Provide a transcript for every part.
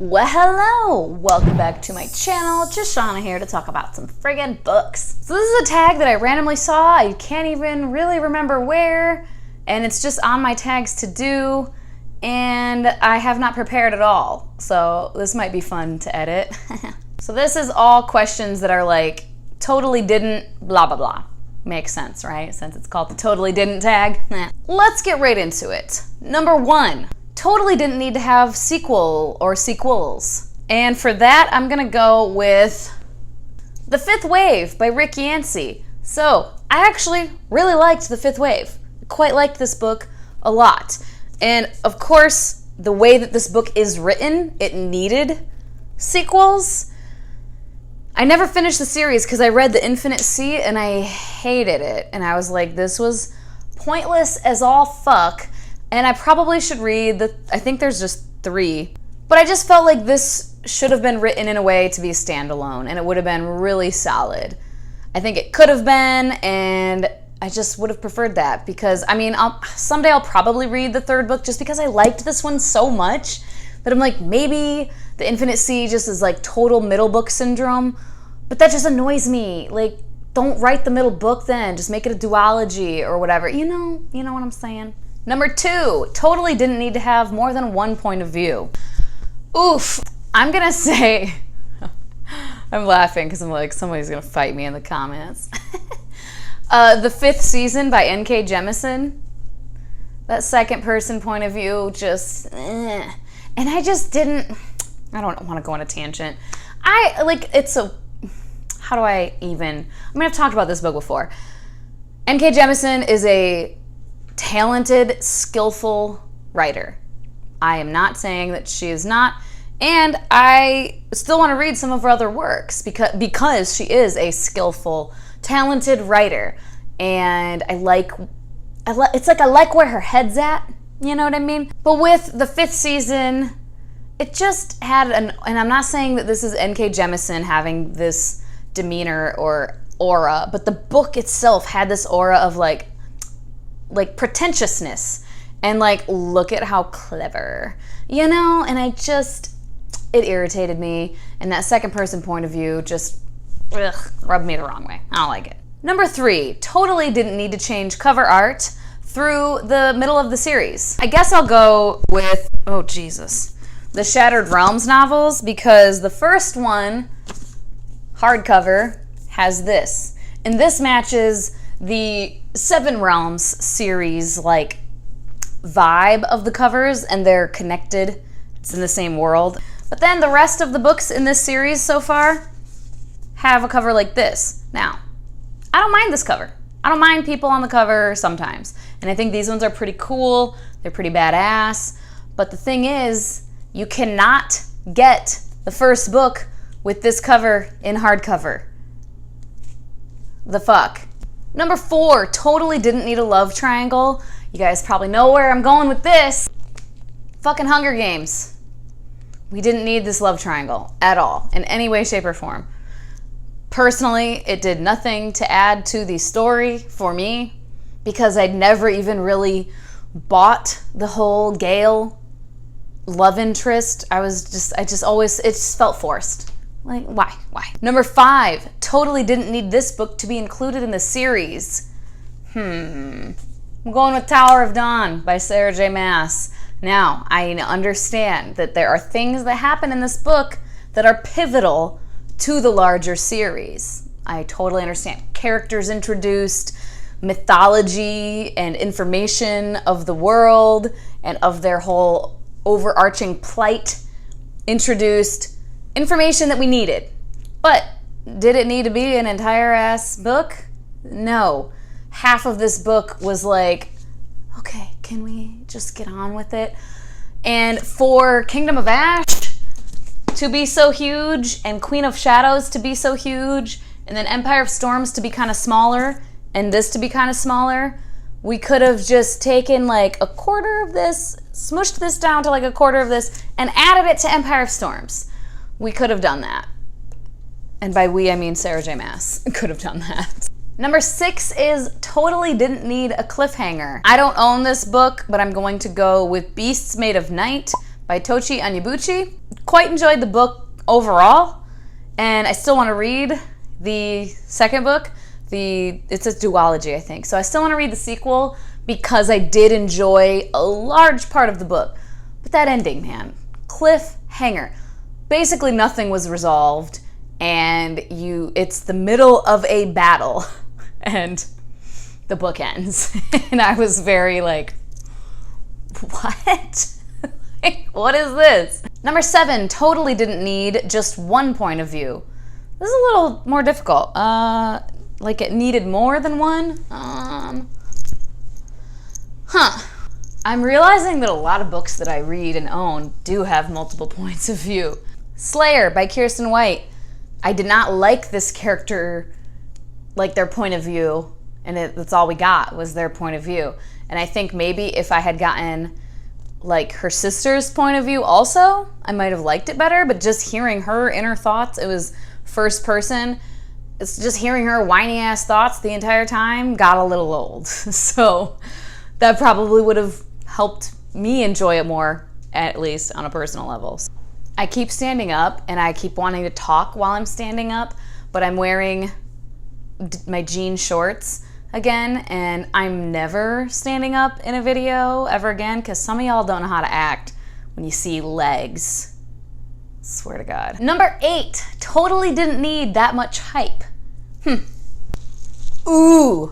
Well, hello! Welcome back to my channel. Just Shauna here to talk about some friggin' books. So this is a tag that I randomly saw. I can't even really remember where, and it's just on my tags to do, and I have not prepared at all. So this might be fun to edit. So this is all questions that are like, totally didn't, blah, blah, blah. Makes sense, right? Since it's called the totally didn't tag. Let's get right into it. Number 1. Totally didn't need to have sequel or sequels. And for that, I'm gonna go with The Fifth Wave by Rick Yancey. So, I actually really liked The Fifth Wave. I quite liked this book a lot. And of course, the way that this book is written, it needed sequels. I never finished the series because I read The Infinite Sea and I hated it. And I was like, this was pointless as all fuck. And I probably should read I think there's just 3. But I just felt like this should have been written in a way to be a standalone, and it would have been really solid. I think it could have been, and I just would have preferred that because, I mean, someday I'll probably read the 3rd book just because I liked this one so much that I'm like, maybe The Infinite Sea just is like total middle book syndrome, but that just annoys me. Like, don't write the middle book then. Just make it a duology or whatever. You know what I'm saying? Number 2, totally didn't need to have more than one point of view. Oof, I'm gonna say, I'm laughing because I'm like, somebody's gonna fight me in the comments. The 5th season by N.K. Jemisin. That second person point of view just, and I just didn't, I don't want to go on a tangent. How do I even, I mean, I've talked about this book before. N.K. Jemisin is a talented, skillful writer. I am not saying that she is not, and I still want to read some of her other works because she is a skillful, talented writer, and I like where her head's at, you know what I mean? But with the 5th season, it just had and I'm not saying that this is N.K. Jemisin having this demeanor or aura, but the book itself had this aura of like pretentiousness and like, look at how clever, and it irritated me, and that second person point of view just rubbed me the wrong way. I don't like it. Number 3, totally didn't need to change cover art through the middle of the series. I guess I'll go with, oh Jesus, the Shattered Realms novels, because the first one, hardcover, has this, and this matches the Seven Realms series like vibe of the covers, and they're connected. It's in the same world. But then the rest of the books in this series so far have a cover like this. Now, I don't mind this cover. I don't mind people on the cover sometimes. And I think these ones are pretty cool. They're pretty badass. But the thing is, you cannot get the first book with this cover in hardcover. The fuck? Number 4, totally didn't need a love triangle. You guys probably know where I'm going with this. Fucking Hunger Games. We didn't need this love triangle at all, in any way, shape, or form. Personally, it did nothing to add to the story for me because I'd never even really bought the whole Gale love interest. It just felt forced. Like, why? Number 5, totally didn't need this book to be included in the series. I'm going with Tower of Dawn by Sarah J. Maas. Now, I understand that there are things that happen in this book that are pivotal to the larger series. I totally understand. Characters introduced, mythology and information of the world and of their whole overarching plight introduced. Information that we needed. But did it need to be an entire ass book? No. Half of this book was like, okay, can we just get on with it? And for Kingdom of Ash to be so huge, and Queen of Shadows to be so huge, and then Empire of Storms to be kind of smaller, and this to be kind of smaller, we could have just taken like a quarter of this, smushed this down to like a quarter of this, and added it to Empire of Storms. We could have done that. And by we, I mean Sarah J. Maas could have done that. Number 6 is totally didn't need a cliffhanger. I don't own this book, but I'm going to go with Beasts Made of Night by Tochi Onyebuchi. quite enjoyed the book overall, and I still want to read the second book. It's a duology, I think. So I still want to read the sequel because I did enjoy a large part of the book. But that ending, man, cliffhanger. Basically nothing was resolved, and it's the middle of a battle, and the book ends. And I was very like, what? What is this? Number 7, totally didn't need just one point of view. This is a little more difficult. Like it needed more than one? I'm realizing that a lot of books that I read and own do have multiple points of view. Slayer by Kirsten White. I did not like this character, like their point of view, and that's all we got was their point of view. And I think maybe if I had gotten like her sister's point of view also, I might have liked it better, but just hearing her inner thoughts, it was first person, it's just hearing her whiny ass thoughts the entire time got a little old. So that probably would have helped me enjoy it more, at least on a personal level. I keep standing up and I keep wanting to talk while I'm standing up, but I'm wearing my jean shorts again, and I'm never standing up in a video ever again because some of y'all don't know how to act when you see legs. Swear to God. Number 8, totally didn't need that much hype. Ooh.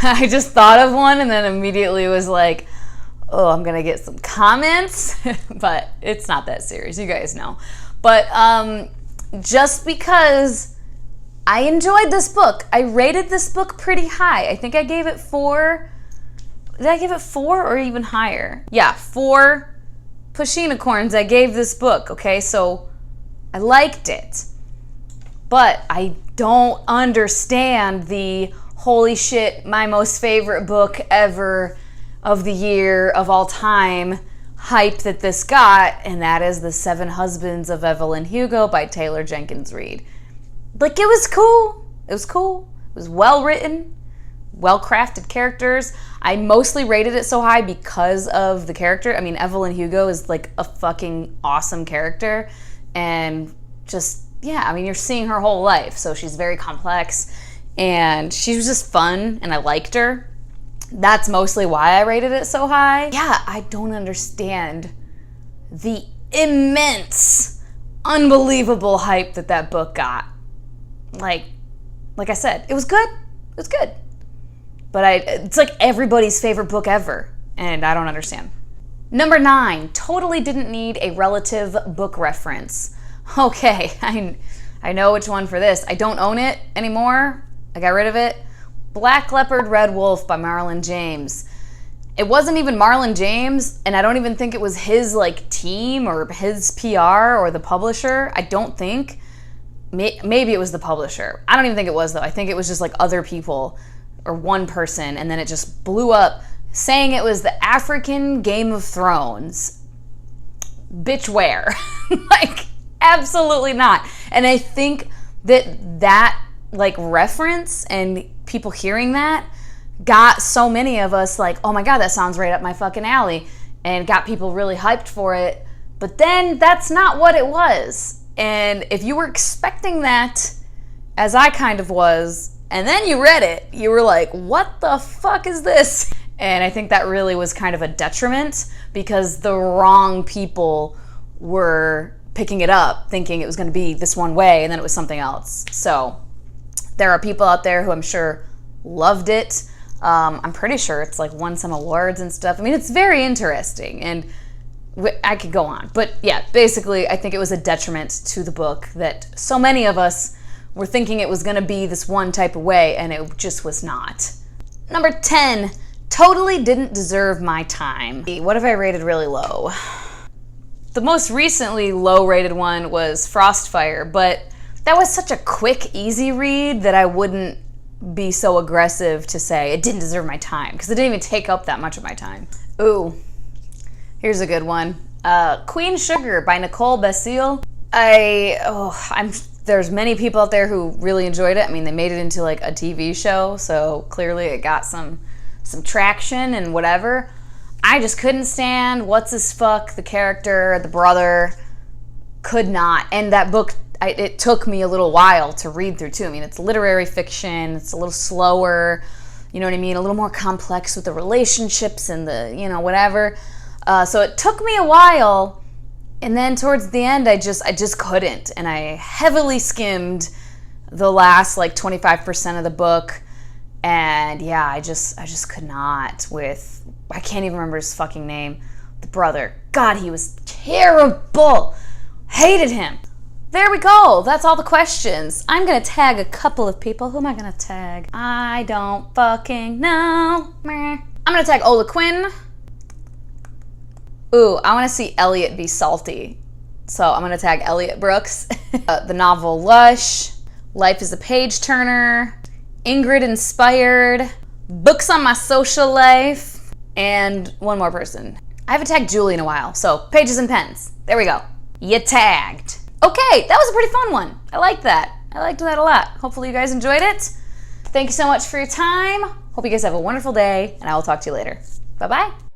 I just thought of one and then immediately was like, oh, I'm gonna get some comments, but it's not that serious, you guys know. But just because I enjoyed this book, I rated this book pretty high. I think I gave it 4. Did I give it 4 or even higher? Yeah, 4 Pushinicorns I gave this book, okay? So I liked it. But I don't understand the holy shit, my most favorite book ever of the year of all time hype that this got, and that is The 7 Husbands of Evelyn Hugo by Taylor Jenkins Reid. Like, it was cool. It was cool. It was well written, well-crafted characters. I mostly rated it so high because of the character. I mean, Evelyn Hugo is like a fucking awesome character, and just, yeah, I mean, you're seeing her whole life, so she's very complex, and she was just fun, and I liked her. That's mostly why I rated it so high. Yeah, I don't understand the immense, unbelievable hype that book got. Like I said, it was good. It was good. But it's like everybody's favorite book ever, and I don't understand. Number 9, totally didn't need a relative book reference. Okay, I know which one for this. I don't own it anymore. I got rid of it. Black Leopard, Red Wolf by Marlon James. It wasn't even Marlon James, and I don't even think it was his like team or his PR or the publisher. I don't think. Maybe it was the publisher. I don't even think it was, though. I think it was just like other people or one person, and then it just blew up saying it was the African Game of Thrones. Bitch, where? Like, absolutely not. And I think that like reference and people hearing that got so many of us like, oh my God, that sounds right up my fucking alley, and got people really hyped for it. But then that's not what it was. And if you were expecting that, as I kind of was, and then you read it, you were like, what the fuck is this? And I think that really was kind of a detriment because the wrong people were picking it up, thinking it was going to be this one way, and then it was something else. So there are people out there who I'm sure loved it. I'm pretty sure it's like won some awards and stuff. I mean, it's very interesting, and I could go on. But yeah, basically, I think it was a detriment to the book that so many of us were thinking it was going to be this one type of way, and it just was not. Number 10, totally didn't deserve my time. What have I rated really low? The most recently low-rated one was Frostfire, but that was such a quick, easy read that I wouldn't be so aggressive to say it didn't deserve my time, because it didn't even take up that much of my time. Ooh, here's a good one. Queen Sugar by Nicole Basile. There's many people out there who really enjoyed it. I mean, they made it into like a TV show, so clearly it got some traction and whatever. I just couldn't stand what's his fuck, the character, the brother. Could not. And that book, it took me a little while to read through too. I mean, it's literary fiction. It's a little slower, you know what I mean? A little more complex with the relationships and the, you know, whatever. So it took me a while. And then towards the end, I just couldn't. And I heavily skimmed the last like 25% of the book. And yeah, I just could not with, I can't even remember his fucking name. The brother. God, he was terrible. Hated him. There we go. That's all the questions. I'm going to tag a couple of people. Who am I going to tag? I don't fucking know. I'm going to tag Ola Quinn. Ooh, I want to see Elliot be salty. So I'm going to tag Elliot Brooks. The novel Lush. Life is a Page Turner. Ingrid Inspired. Books on My Social Life. And one more person. I haven't tagged Julie in a while. So Pages and Pens. There we go. You tagged. Okay, that was a pretty fun one. I liked that. I liked that a lot. Hopefully you guys enjoyed it. Thank you so much for your time. Hope you guys have a wonderful day, and I will talk to you later. Bye-bye.